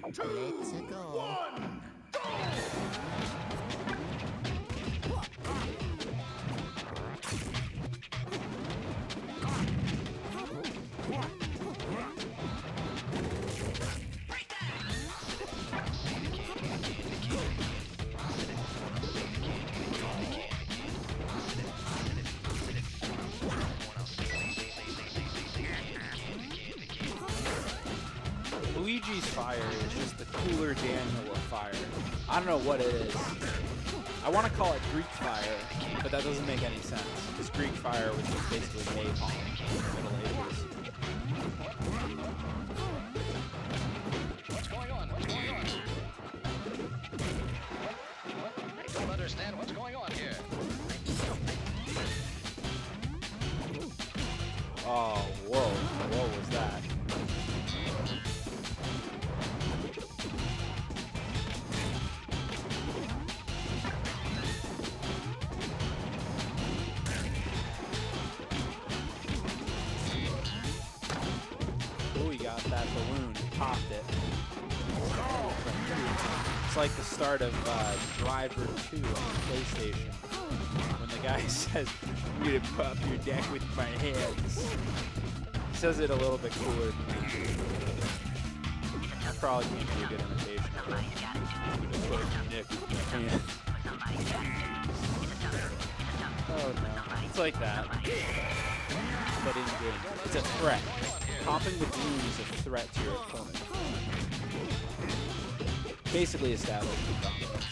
Let's go. Luigi's fire is just the cooler Daniel of fire. I don't know what it is. I want to call it Greek fire, but that doesn't make any sense, because Greek fire was just basically napalm in the Middle Ages. What's going on? What's going on? I don't understand what's going on here. Oh, whoa. What was that? Oh, he got that balloon. He popped it. It's like the start of Driver 2 on the PlayStation. When the guy says, "I'm gonna pop your neck with my hands." He says it a little bit cooler than that. I probably can't do a good imitation of it. I'm gonna pop your neck with my hands. Oh no. It's like that. But in game. It's a threat. Popping the balloon is a threat to your opponent. Basically establishing dominance.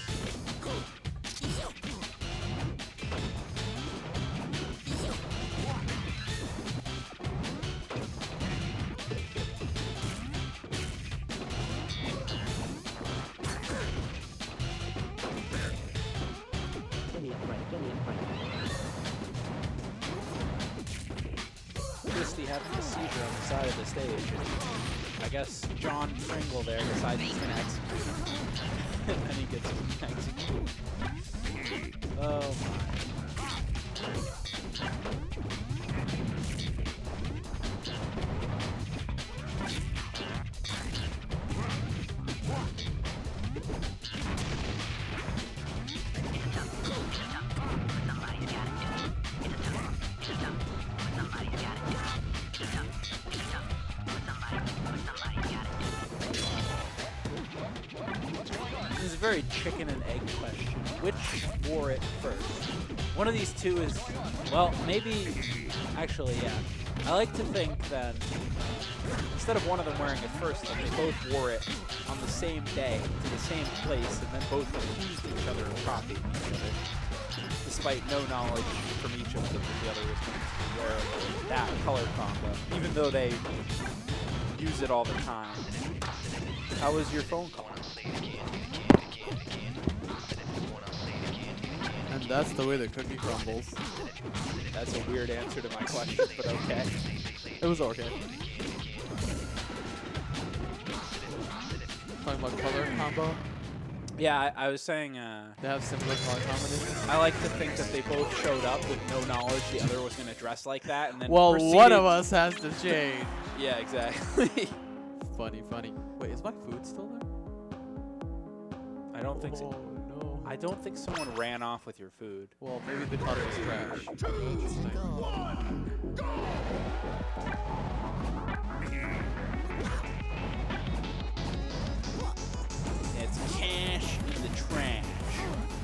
Twisty having a seizure on the side of the stage. I guess John Pringle there decides he's going to execute him. And then he gets executed. Oh my. This is a very chicken and egg question. Which wore it first? One of these two is, well, maybe, actually, yeah. I like to think that instead of one of them wearing it first, that they both wore it on the same day to the same place, and then both accused each other of copying each other, despite no knowledge from each of them that the other was going to wear that color combo, even though they use it all the time. How was your phone call? And that's the way the cookie crumbles. That's a weird answer to my question, but okay. It was okay. Talking about color combo. Yeah, I was saying, They have similar color combinations. I like to think that they both showed up with no knowledge the other was going to dress like that, and then Well, proceeded. one of us has to change. Yeah, exactly. Funny, funny. Wait, is my food still there? I don't think so. Oh, no. I don't think someone ran off with your food. Well, maybe the cutter was trash. Interesting. It's cash in the trash.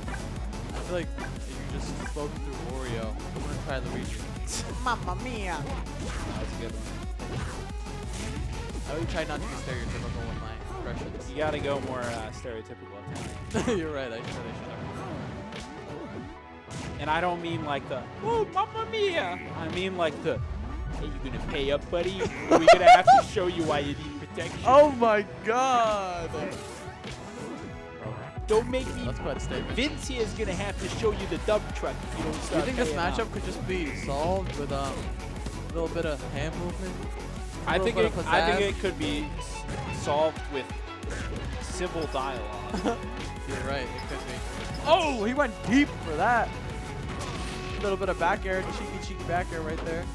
I feel like if you just spoke through Wario, I'm gonna try Luigi. Mamma mia! That was a good one. I would try not to be stereotypical with my impressions. You got to go more stereotypical Italian. You're right, I should have. And I don't mean like the, "Oh, mamma mia." I mean like the, "Hey, you going to pay up, buddy? Or we going to have to show you why you need protection?" Oh my god! Don't make me. That's quite a statement. Vince here is going to have to show you the dump truck if you don't Do you start think this paying matchup up. could just be solved with a little bit of hand movement? I think it pizzazz? could be solved with civil dialogue. You're right, it could be. Oh, he went deep for that. A little bit of back air, cheeky back air right there.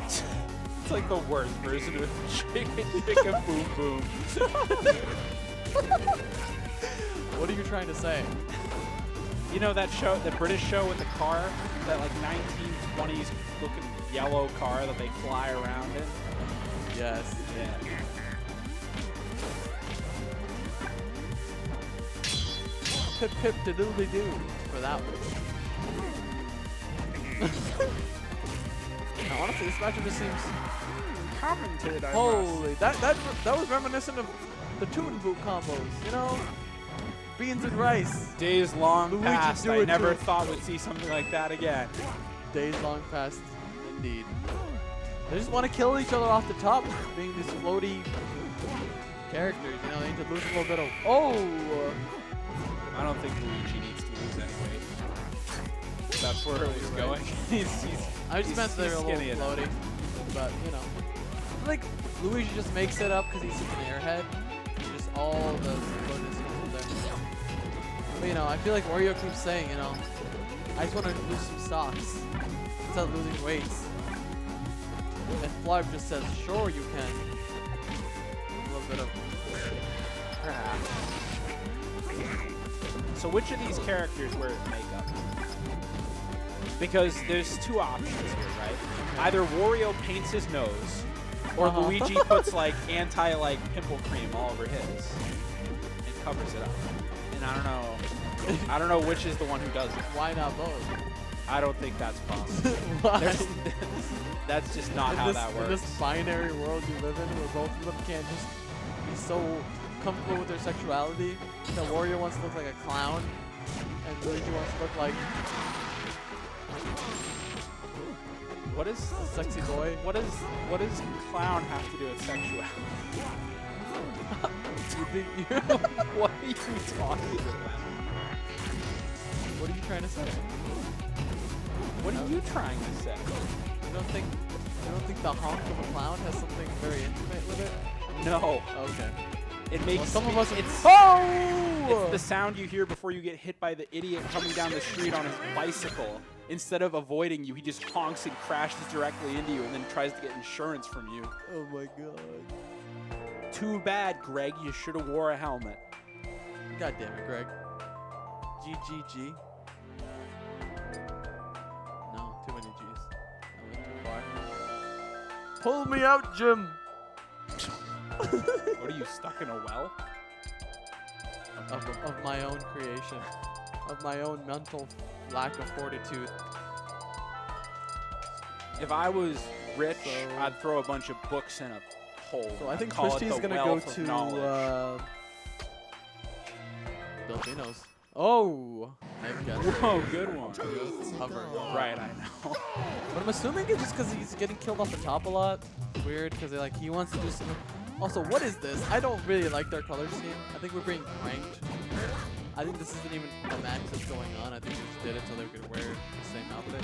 It's like the worst version with chicken boom boom. What are you trying to say? You know that show, the British show with the car, that like 1920s looking yellow car that they fly around in? Yes. Yeah. Pip pip diddly doo for that one. Now, honestly, this matchup just seems Commented, I holy. That was reminiscent of the Toon Boot combos. You know, beans and rice. Days long Luigi past, do I it never too. thought we'd see something like that again. Days long past, indeed. They just want to kill each other off the top, being these floaty characters. You know, they need to lose a little bit of. Oh. I don't think Luigi needs to lose anyway. That's where it was going. I just meant they're a little skinny enough. floaty, but you know, like Luigi just makes it up because he's such an airhead. Just all the floatiness comes there. But you know, I feel like Wario keeps saying, you know, I just want to lose some socks instead of losing weights. And Flarp just says, sure you can. A little bit of. So which of these characters wears makeup? Because there's two options here, right? Either Wario paints his nose, or Luigi puts like pimple cream all over his and covers it up. And I don't know which is the one who does it. Why not both? I don't think that's possible. Why? That's just not how that works. In this binary world you live in, where both of them can't just be so comfortable with their sexuality that Wario wants to look like a clown, and Luigi wants to look like What is a sexy boy. what does clown have to do with sexuality? What are you talking about? What are you trying to say? What are you trying to say? You don't think the honk of a clown has something very intimate with it? No. Okay. It makes Well, some of us. it's Oh! the sound you hear before you get hit by the idiot coming down the street on his bicycle. Instead of avoiding you, he just honks and crashes directly into you and then tries to get insurance from you. Oh my god. Too bad, Greg. You should have wore a helmet. God damn it, Greg. GGG. No, too many G's. I went too far. Pull me out, Jim. What are you, stuck in a well? Of my own creation. Of my own mental lack of fortitude. If I was rich, I'd throw a bunch of books in a hole. So I think Call it Twisty's the gonna go wealth of to knowledge. Filipinos. Oh, I guess. Whoa, good one. Hover. Right, I know. But I'm assuming it's just because he's getting killed off the top a lot. It's weird because he wants to do something. Also, what is this? I don't really like their color scheme. I think we're being pranked. I think this isn't even a match that's going on. I think they just did it so they could wear the same outfit.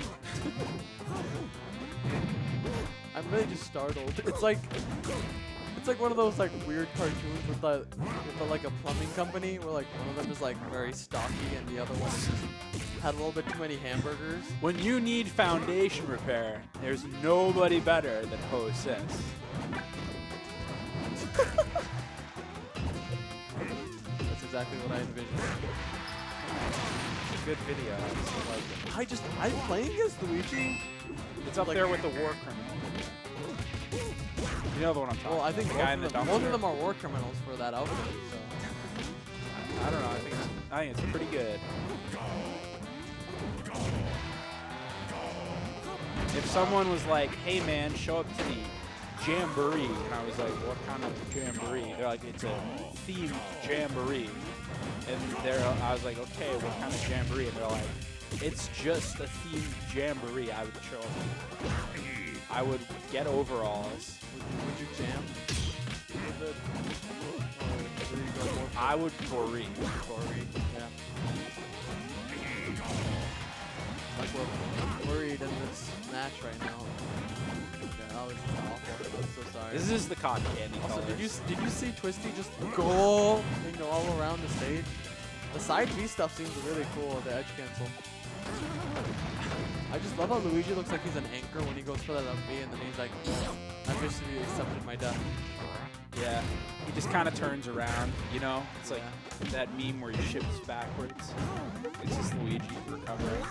I'm really just startled. It's like one of those like weird cartoons with like a plumbing company where like one of them is like very stocky and the other one is just had a little bit too many hamburgers. When you need foundation repair, there's nobody better than Hostess. That's exactly what I envisioned. It's a good video. I like it. I'm playing against Luigi. It's up like- there with the war criminal. You know the one I'm talking Well, I about. think the guy in the both of dumpster. them are war criminals for that outfit. So I don't know. I think it's pretty good. If someone was like, "Hey man, show up to the jamboree," and I was like, "What kind of jamboree?" They're like, "It's a themed jamboree," and I was like, "Okay, what kind of jamboree?" And they're like, "It's just a themed jamboree." I would show up. I would get overalls. would you jam? I would Corey. Yeah. Like we're worried in this match right now. Okay, oh, this is awful. I'm so sorry. This is the cotton candy Also, colors. did you see Twisty just go all around the stage? The side B stuff seems really cool. The edge cancel. I just love how Luigi looks like he's an anchor when he goes for that up B, and then he's like, "I officially accepted my death." Yeah. He just kind of turns around, you know? It's like that meme where he shifts backwards. It's just Luigi recovering.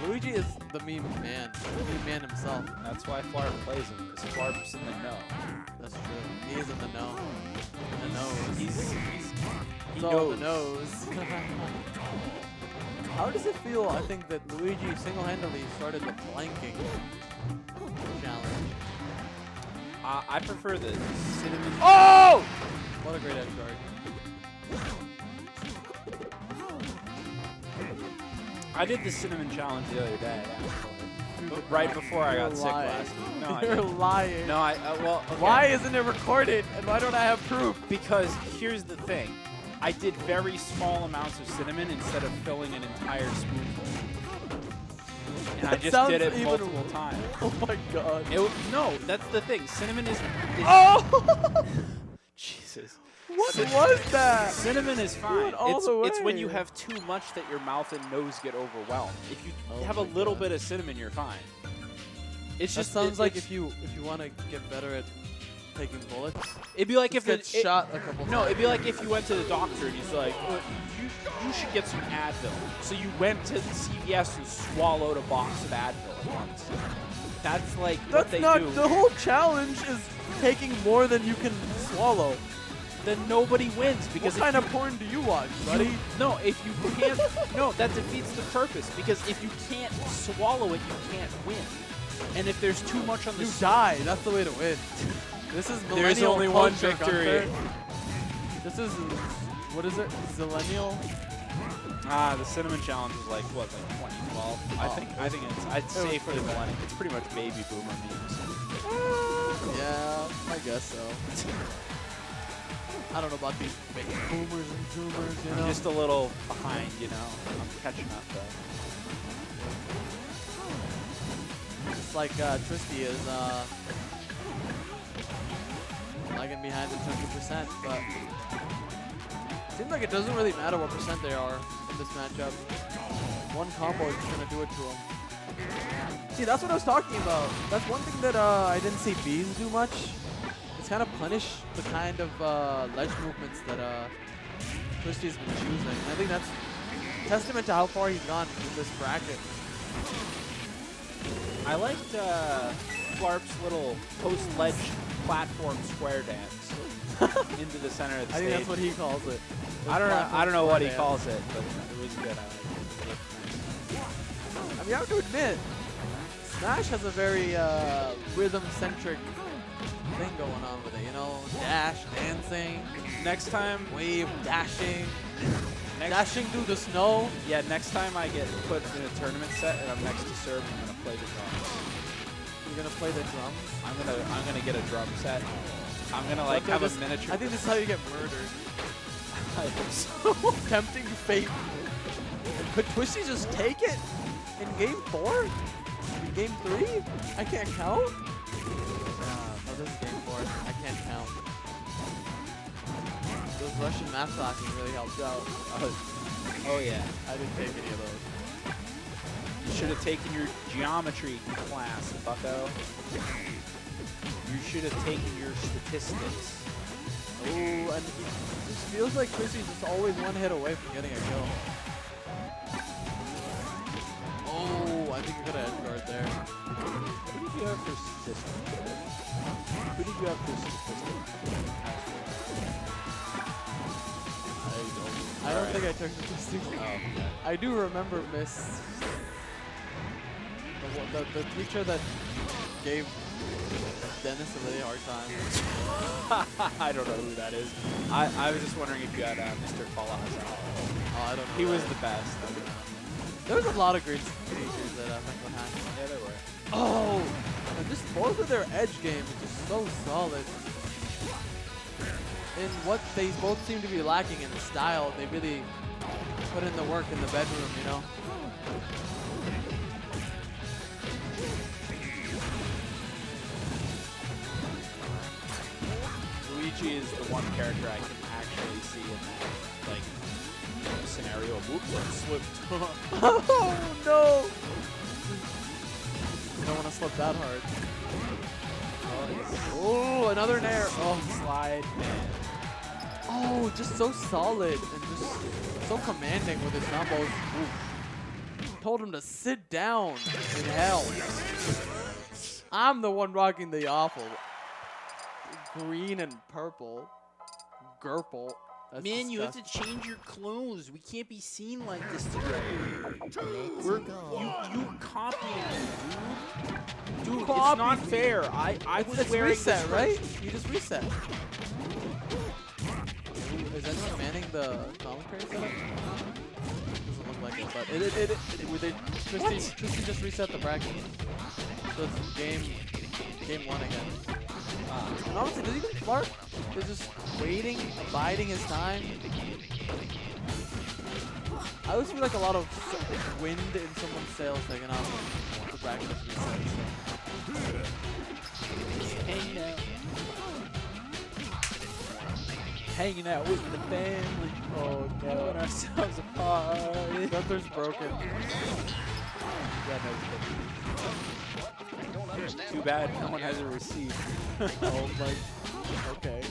Luigi is the meme man. The meme man himself. That's why Flarp plays him, because Flarp's in the know. That's true. He is in the know. In the nose. He It's all knows. in the nose. How does it feel? I think that Luigi single-handedly started the planking challenge. I prefer the cinnamon. Oh! What a great edge guard. I did the cinnamon challenge the other day, actually. Dude, Right before I you're got sick lying. last week. No, I You're didn't. lying. No, well, okay. Why isn't it recorded? And why don't I have proof? Because here's the thing. I did very small amounts of cinnamon instead of filling an entire spoonful. And I That just sounds did it even- multiple times. Oh my god. No, that's the thing. Cinnamon is Oh! Jesus. What was that? Cinnamon is fine. all the It's when you way. have too much that your mouth and nose get overwhelmed. If you Oh have a my little God. bit of cinnamon, you're fine. It's That just sounds like it's- if you want to get better at taking bullets, it'd be like just if get shot a couple No, times. it'd be like if you went to the doctor and he's like, you should get some Advil. So you went to the CVS and swallowed a box of Advil at once. That's like what That's they not do. the whole challenge is taking more than you can swallow. Then nobody wins What because kind of porn do you watch, buddy? no, if you can't, no, that defeats the purpose because if you can't swallow it, you can't win. And if there's too much on the You die. That's the way to win. This is millennial There's only one culture, victory. Gunther. This is, what is it? Zillennial? The cinnamon challenge was like what, like 2012? I think it's was safe for pretty the bad. millennium. It's pretty much baby boomer memes. Yeah, I guess so. I don't know about these baby boomers and zoomers, you know? I'm just a little behind, you know. I'm catching up though. It's like Twisty is lagging behind at 20%, but it seems like it doesn't really matter what percent they are in this matchup. One combo is just gonna do it to them. See, that's what I was talking about. That's one thing that I didn't see Bees do much. It's kind of punish the kind of ledge movements that Twisty's been choosing. I think that's testament to how far he's gone with this bracket. I liked Flarp's little post-ledge platform square dance into the center of the I stage. think that's what he calls it. I don't know what he Dance. calls it, but it was good. I liked it. I mean, I have to admit, Smash has a very rhythm-centric thing going on with it, you know? Dash, dancing, Next time, wave, dashing, next, dashing through the snow. yeah, next time I get put in a tournament set and I'm next to serve, I'm gonna play the drums. You're gonna play the drums. I'm gonna get a drum set. I'm gonna like But have a this- miniature. I think this is how you get murdered. I hope so. Tempting fate. Could Twisty just take it in game 4? In game 3? I can't count? No, this is game 4. I can't count. Those Russian math classes really helped out. Oh yeah. I didn't take any of those. You should have taken your geometry class, bucko. You should have taken your statistics. Oh, and it just feels like Twisty's just always one hit away from getting a kill. Oh, I think you're gonna edge guard there. Who did you have for statistics? Who did you have for statistics? I don't think I took statistics. Oh, okay. I do remember Miss the teacher that gave Dennis a really hard time. I don't know who that is. I was just wondering if you had Mr. Falazar. Oh, I don't know. He was that. the best. There was a lot of great teachers at Franklin High. Yeah, there were. Oh, and just both of their edge game is just so solid. In what they both seem to be lacking in style, they really put in the work in the bedroom, you know? Luigi is the one character I can actually see in that, like, scenario. Oops, I slipped. Oh no! You don't want to slip that hard. Oh, Oh, another nair. Oh, Slide man. oh, just so solid and just so commanding with his combos. Ooh. Told him to sit down in hell. I'm the one rocking the awful green and purple. Gurple. That's Man, you have to disgusting. change your clothes. We can't be seen like this together. You're copying me, dude. Dude, it's not fair. I was It's wearing reset, this right? You just reset. Ooh, is anyone manning the commentary setup? Doesn't look like it, but Twisty just reset the bracket. So it's game one again. And honestly, does even Flarp is just waiting, biding his time. I always feel like a lot of wind in someone's sails taken off when the bracket is reset. Hanging out with the family. Oh, having ourselves a party. Gunther's broken. Yeah, no kidding. Don't understand Too what's bad going no on one here. has a receipt. Oh my. Okay.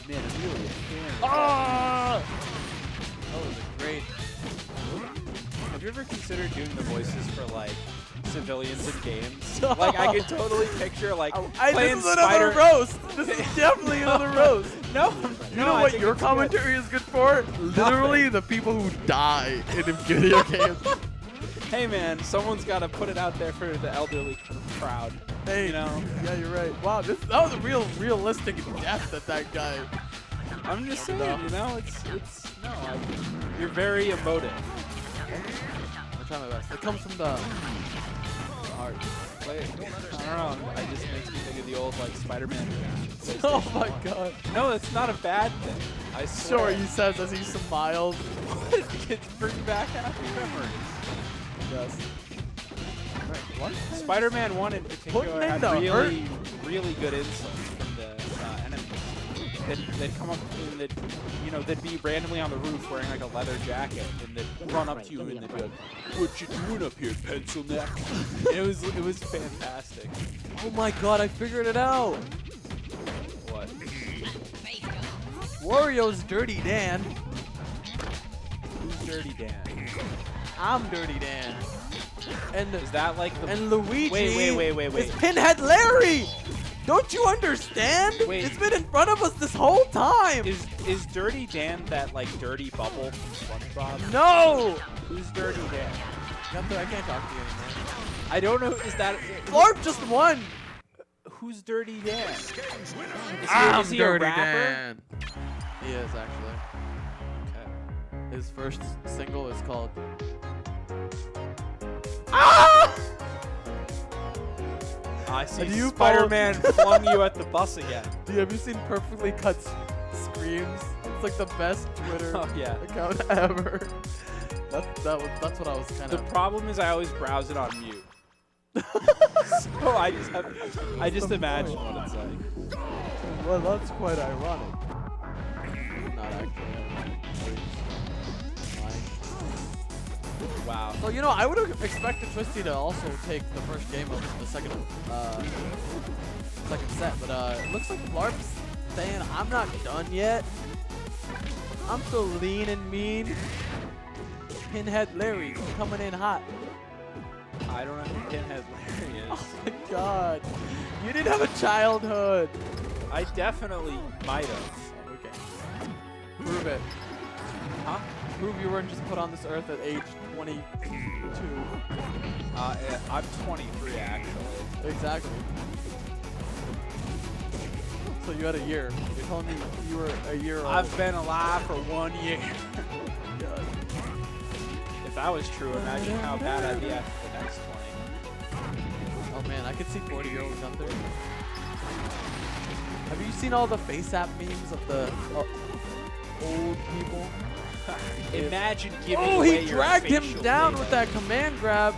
Man, really, Ah! That was a great. Have you ever considered doing the voices for like civilians in games? Like I could totally picture like playing This is another Spider. roast. This is definitely another roast. No, You know what your commentary is good for? Literally the people who die in video games. Hey man, someone's got to put it out there for the elderly crowd. Hey, You know? Yeah, you're right. Wow, that was a realistic death at that guy. I'm just saying, No. you know, you're very emotive. I try my best. It comes from the heart. Like, I don't know. It just makes me think of the old like Spider-Man. Oh my god. No, it's not a bad thing. I swear. Sure, he says as he smiles. Kids bring back happy memories. Yes. What? Spider-Man 1 in particular Putting in had the really, really good insults from the enemies. They'd come up and they'd be randomly on the roof wearing like a leather jacket and they'd run up to you and they'd be like, "What you doing up here, pencil neck?" And it was fantastic. Oh my god, I figured it out. What? Wario's Dirty Dan. Who's Dirty Dan? I'm Dirty Dan. And Is that like the? and Luigi Wait. is Pinhead Larry. Don't you understand? Wait. It's been in front of us this whole time. Is Dirty Dan that like dirty bubble from SpongeBob? No. Who's Dirty Dan? Gunther, I can't talk to you anymore. I don't know. Is that? Flarp just won. Who's Dirty Dan? Is he a Dirty rapper? Dan. He is actually. Okay. His first single is called. I see. Do you Spider-Man flung you at the bus again. Dude, have you seen Perfectly Cut Screams? It's like the best Twitter Oh yeah. account ever. That's what I was kind The of. problem is I always browse it on mute. So I just imagine what it's like. Well, that's quite ironic. Not actually. Wow. So, you know, I would have expected Twisty to also take the first game of the second set, but it looks like Flarp's saying, I'm not done yet. I'm still lean and mean. Pinhead Larry coming in hot. I don't know who Pinhead Larry is. Oh my god. You didn't have a childhood. I definitely might have. Okay. Prove it. Huh? Prove you weren't just put on this earth at age 22. I'm 23 actually. Exactly. So you had a year. You're telling me you were a year old. I've been alive for 1 year. God. If that was true, imagine how bad I'd be after the next 20. Oh man, I could see 40-year-old Gunther. Have you seen all the face app memes of the old people? Imagine giving Oh, away he your dragged him facial down data. with that command grab.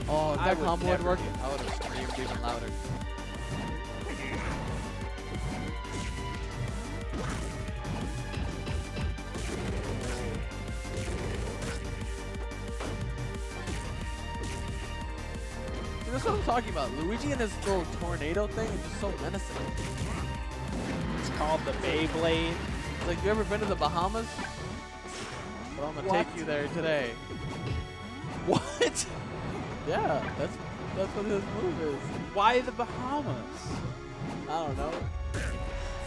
Oh, if I that would combo had never worked, do that. I would have screamed even louder. That's what I'm talking about. Luigi and his little tornado thing is just so menacing. It's called the Beyblade. It's like, you ever been to the Bahamas? Well, I'm gonna What? take you there today. What? Yeah, that's what his move is. Why the Bahamas? I don't know.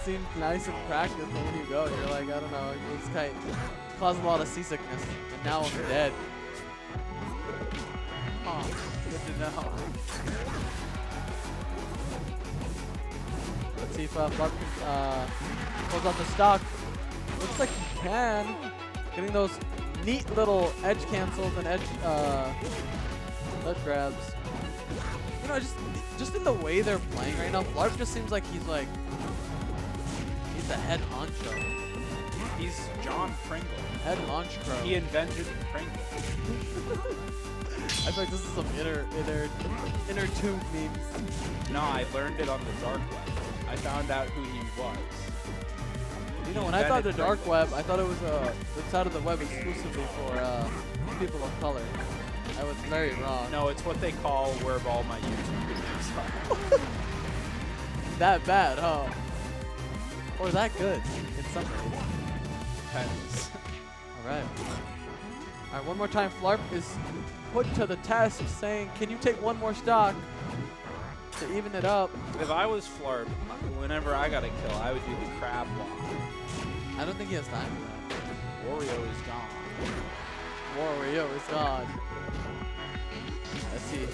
Seemed nice in practice, but when you go, you're like, I don't know, it's kind of caused a lot of seasickness, and now I'm dead. Oh, good to know. Let's see if Flarp can pulls out the stock. Looks like he can. Getting those neat little edge cancels and edge grabs. You know, just in the way they're playing right now, Flarp just seems like he's the head honcho. He's John Pringle. Head honcho. He invented Pringle. I feel like this is some inner tube memes. No, I learned it on the dark web. I found out who he was. You know, when I thought the dark web, I thought it was the side of the web exclusively for people of color. I was very wrong. No, it's what they call where all my YouTube videos are. That bad, huh? Or that good in some ways. Depends. Alright. Alright, one more time. Flarp is put to the test, saying, can you take one more stock to even it up? If I was Flarp, whenever I got a kill, I would do the crab walk. I don't think he has time for that. Wario is gone. Wario is gone. Let's see.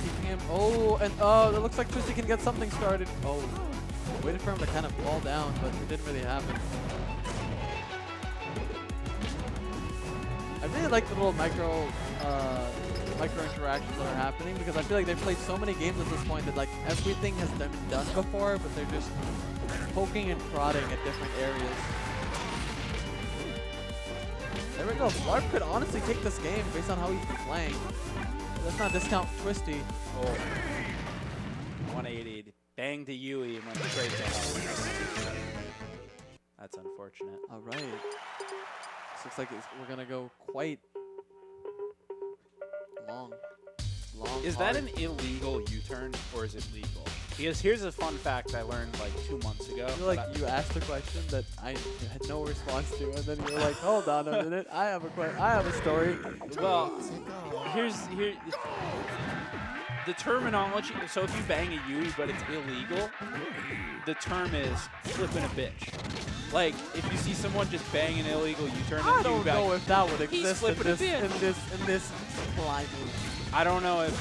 Keeping him. Oh, and it looks like Twisty can get something started. Oh, waited for him to kind of fall down, but it didn't really happen. I really like the little micro interactions that are happening, because I feel like they've played so many games at this point that like everything has been done before, but they're just poking and prodding at different areas. There we go. Flarp could honestly take this game based on how he's been playing. Let's not discount Twisty. Oh. 180. Bang to Yui and went straight to hell. That's unfortunate. All right. This looks like we're going to go quite long. Is that an illegal U-turn or is it legal? Because here's a fun fact I learned like 2 months ago. I feel like you asked a question that I had no response to, and then you were like, "Hold on a minute, I have a story." Well, here the terminology. So if you bang a Yui but it's illegal, the term is flipping a bitch. Like if you see someone just bang an illegal U-turn, I don't know if that would exist in this climate. I don't know if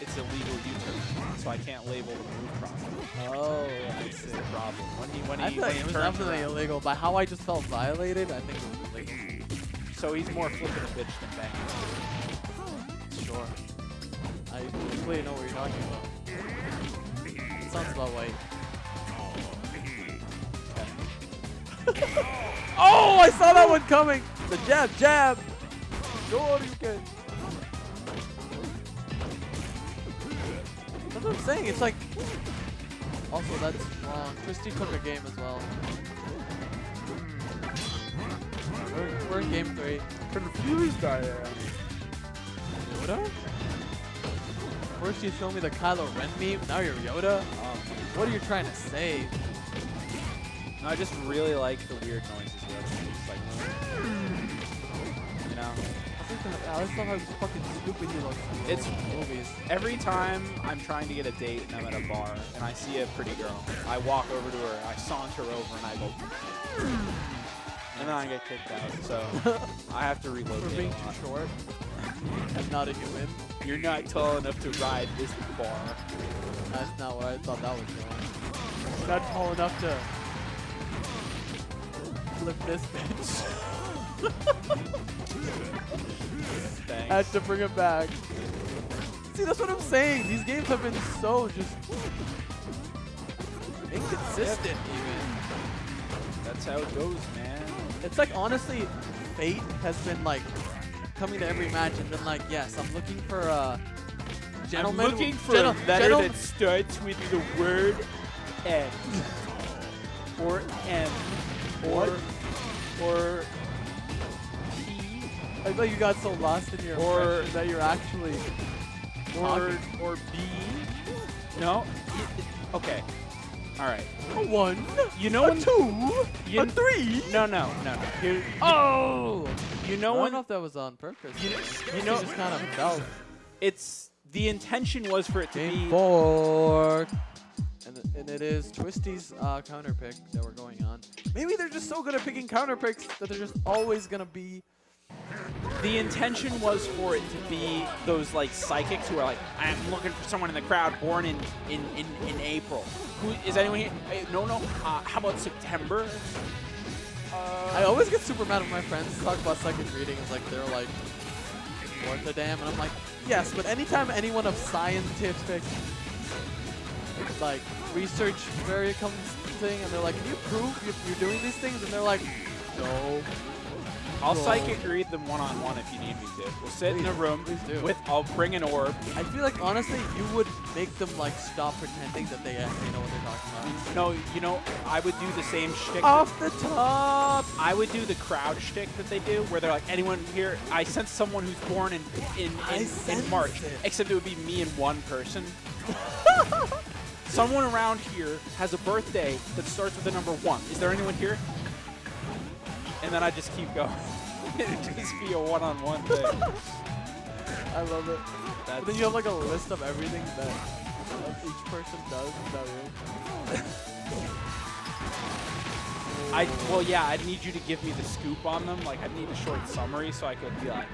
it's illegal U-turn, so I can't label the move process. Oh, That's the problem. I feel like it was definitely illegal. By how I just felt violated, I think it was illegal. So he's more flipping a bitch than banging. Sure. I completely know what you're talking about. It sounds about white. Oh, I saw that one coming! The jab! Sure you can. That's what I'm saying. It's like. Also, that's wrong. Twisty took a game as well. We're in game 3. Confused I am. Yoda? First you show me the Kylo Ren meme, now you're Yoda? What are you trying to say? No, I just really like the weird noises. Just like, you know. I just love how fucking stupid he looks in It's movies. Every time I'm trying to get a date and I'm at a bar and I see a pretty girl, I walk over to her, I saunter over and I go, and then I get kicked out. So I have to relocate. For being too short and not a human. You're not tall enough to ride this bar. That's not what I thought that was going. You're not tall enough to flip this bitch. Had to bring it back. See, that's what I'm saying. These games have been so just inconsistent, even. That's how it goes, man. It's like, honestly, fate has been like coming to every match and been like, yes, I'm looking for a gentleman. I'm looking for a letter that starts with the word N. Or M. Or P. I thought you got so lost in your impression that you're actually or B. No. Okay. All right. A 1. You know a when 2. you, a 3. No. Here, Oh. you I know don't when know if that was on purpose. you know just kind of felt. it's the intention was for it to Game be 4. And it is Twisty's counter pick that we're going on. Maybe they're just so good at picking counter picks that they're just always gonna be. The intention was for it to be those like psychics who are like, I'm looking for someone in the crowd born in April. Who is anyone here? No. How about September? I always get super mad when my friends talk about second reading. It's like they're like worth a damn, and I'm like, yes, but anytime anyone of scientific like research very comes thing, and they're like, can you prove you're doing these things? And they're like, no. I'll No. psychic read them one-on-one if you need me to. We'll sit in a room Please do. with. I'll bring an orb. I feel like honestly, you would make them like stop pretending that they actually know what they're talking about. No, you know, I would do the same shtick. Off the top. I would do the crowd shtick that they do, where they're like, anyone here? I sense someone who's born in sense March, it. except it would be me and one person. Someone around here has a birthday that starts with the number 1. Is there anyone here? And then I just keep going. It'd just be a one-on-one thing. I love it. That's But then you have like a list of everything that each person does in that room. well, yeah, I'd need you to give me the scoop on them. Like, I'd need a short summary so I could be like,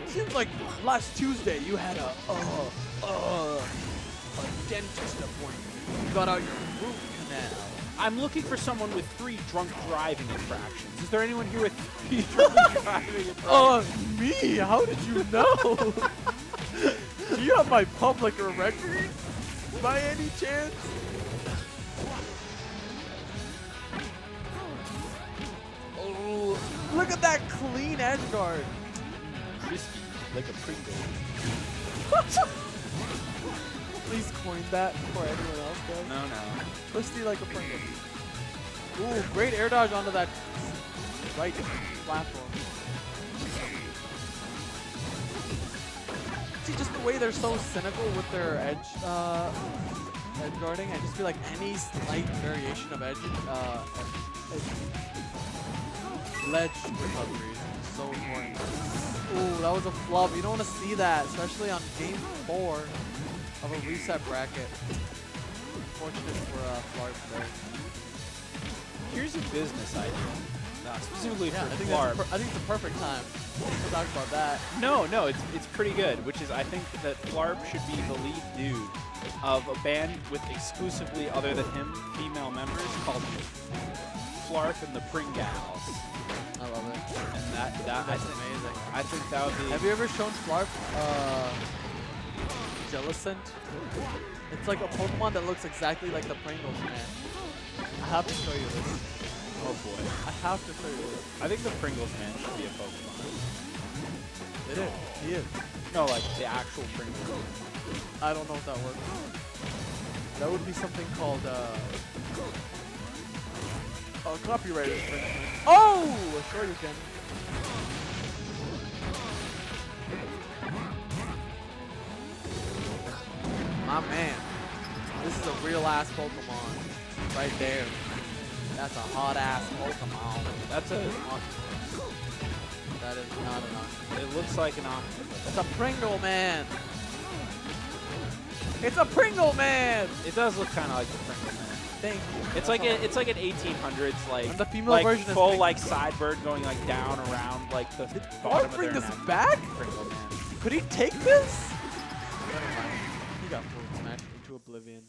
Seems like last Tuesday you had a dentist appointment. You got out your root canal. I'm looking for someone with 3 drunk driving infractions. Is there anyone here with 3 drunk driving infractions? Me? How did you know? Do you have my public record by any chance? Oh, look at that clean edge guard. Twisty, like a Pringle. Please coin that before anyone else does. No. Twisty like a Pringle. Ooh, great air dodge onto that right platform. See, just the way they're so cynical with their edge guarding. I just feel like any slight variation of edge ledge recovery is so important. Ooh, that was a flub. You don't want to see that, especially on game 4 of a reset bracket. Unfortunate for Flarp there. Here's a business idea. Specifically Yeah, for I think Flarp. I think it's the perfect time to talk about that. No, it's pretty good, which is I think that Flarp should be the lead dude of a band with exclusively, other than him, female members called Flarp and the Pringals. I love it. And that's amazing. I think that would be. Have you ever shown Flarp Jellicent? It's like a Pokemon that looks exactly like the Pringles man. I have to show you this. Oh boy. I have to show you this. I think the Pringles man should be a Pokemon. It is. He is. No, like the actual Pringles. I don't know if that works. That would be something called copyright infringement. Oh! Sure you can. My man. This is a real ass Pokemon. Right there. That's a hot ass Pokemon. That's a. That is not an octopus. It looks like an octopus. It's a Pringle man. It's a Pringle man. It does look kind of like the Pringle man. Thank you. It's like it's like an 1800s like And the female like version is full pink. like sidebird going like down around like the bottom of bring their this neck. back? Pringle man. Could he take this? Never mind. He got forward smashed into oblivion.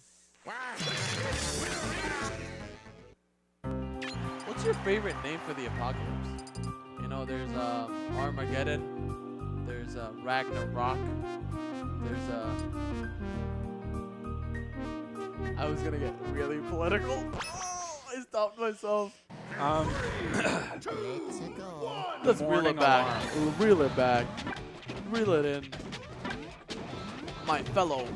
What's your favorite name for the apocalypse? You know, there's Armageddon. There's Ragnarok. There's I was gonna get really political. I stopped myself. Let's reel Warning it back. alarm. Reel it back. Reel it in. My fellow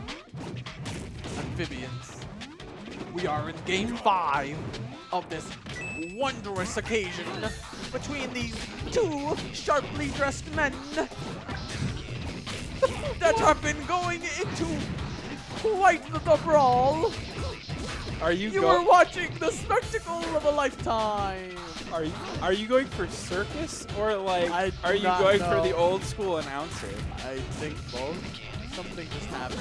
amphibians. We are in game 5 of this wondrous occasion between these two sharply dressed men. that have been going into quite the brawl. Are you You going? are watching the spectacle of a lifetime. Are you going for circus or like? I Are do you not going for the know. old school announcer? I think both. Something just happened.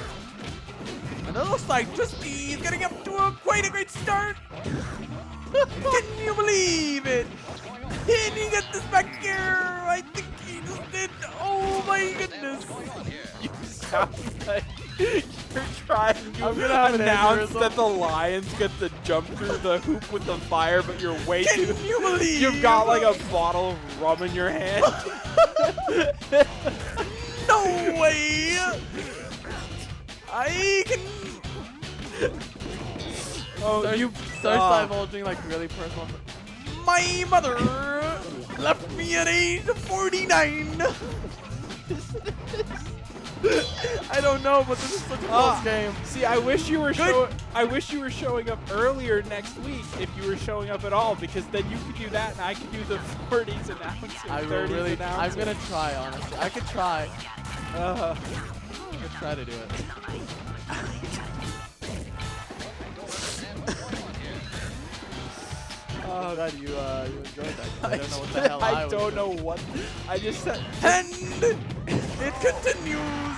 And it looks like Twisty is getting up to quite a great start. Can you believe it? Can he get this back here? I think he just did. Oh my goodness. You sound like you're trying to I'm gonna have an announce aneurysm. that the Lions get to jump through the hoop with the fire, but you're way Can too. you believe? You've got like a bottle of rum in your hand. No way! I can Oh, you start divulging like really personal. My mother left me at age 49. I don't know, but this is such a close game. See, I wish you were Good. I wish you were showing up earlier next week if you were showing up at all, because then you could do that and I could do the 40s announcer, I 30s really, announcer. I'm gonna try honestly. I could try. Uh, I could try to do it. Oh, Glad you enjoyed that. 'Cause I don't know what the hell I was don't doing. know what. I just said And it continues.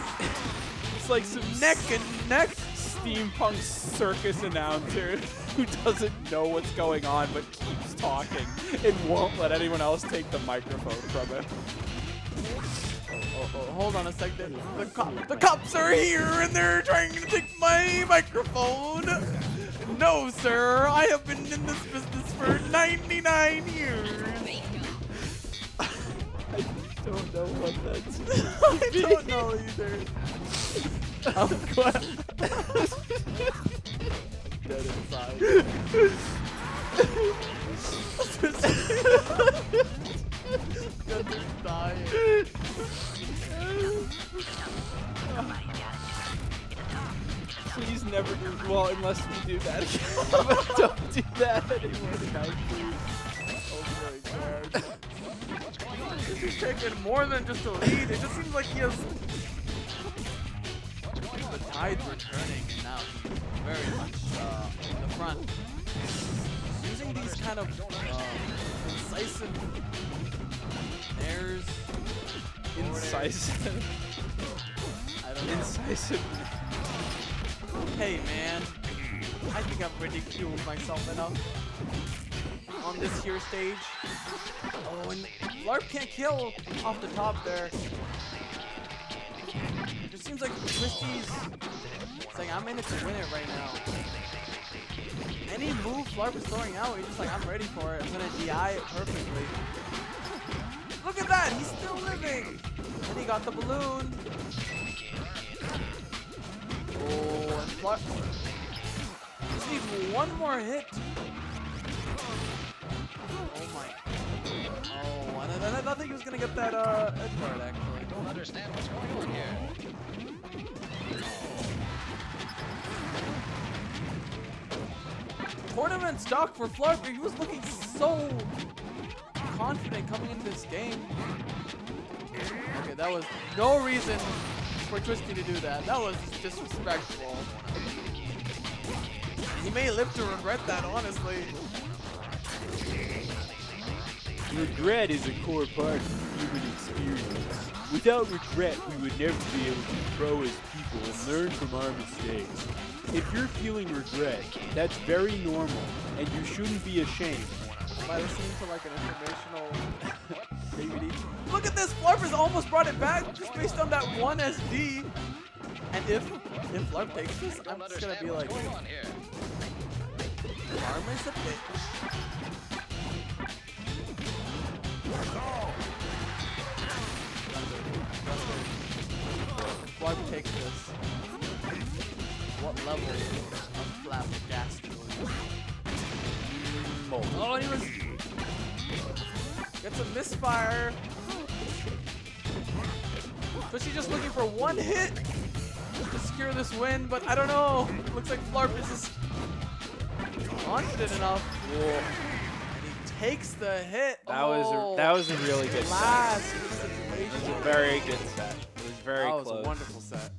it's like some Neck and neck. steampunk circus announcer who doesn't know what's going on but keeps talking and won't let anyone else take the microphone from him. Oh, hold on a second. The cops are here and they're trying to take my microphone. No, sir. I have been in this business for 99 years. I don't know what that's. I don't know either. I'm glad. Dead inside. Just dying. Please never do. Well, unless we do that again. But don't do that anymore, guys. Please. Oh my god. This is taking more than just a lead. It just seems like he has. The tides are turning and now he's very much in the front. He's using these kind of incisive airs. Incisive. I don't know. Incisive. Hey man, I think I've ridiculed myself enough on this here stage. Oh, and Flarp can't kill off the top there. It seems like Twisty's saying, I'm in it to win it right now. Any move Flarp is throwing out, he's just like, I'm ready for it. I'm gonna DI it perfectly. Look at that, he's still living. And he got the balloon. Oh, and Flarp just needs one more hit. Oh my. Oh, and I thought he was gonna get that edge guard actually. I don't understand what's going on here. Tournament stock for Flarp. He was looking so confident coming into this game. Okay, that was no reason for Twisty to do that. That was disrespectful. He may live to regret that, honestly. Regret is a core part of human experience. Without regret, we would never be able to grow as people and learn from our mistakes. If you're feeling regret, that's very normal, and you shouldn't be ashamed. Am I listening to like an informational DVD? Look at this! Flarp has almost brought it back just based on that one SD. And if Flarp takes this, I'm just gonna be like, What's going on here? Flarp is a bitch. Flarp takes this. What level of flabbergasted? Oh, and he was gets a misfire. Twisty just looking for one hit to secure this win, but I don't know. Looks like Flarp is just confident enough. And he takes the hit. That was a really good set. last It was situation. a very good set. It was very that was close. a wonderful set.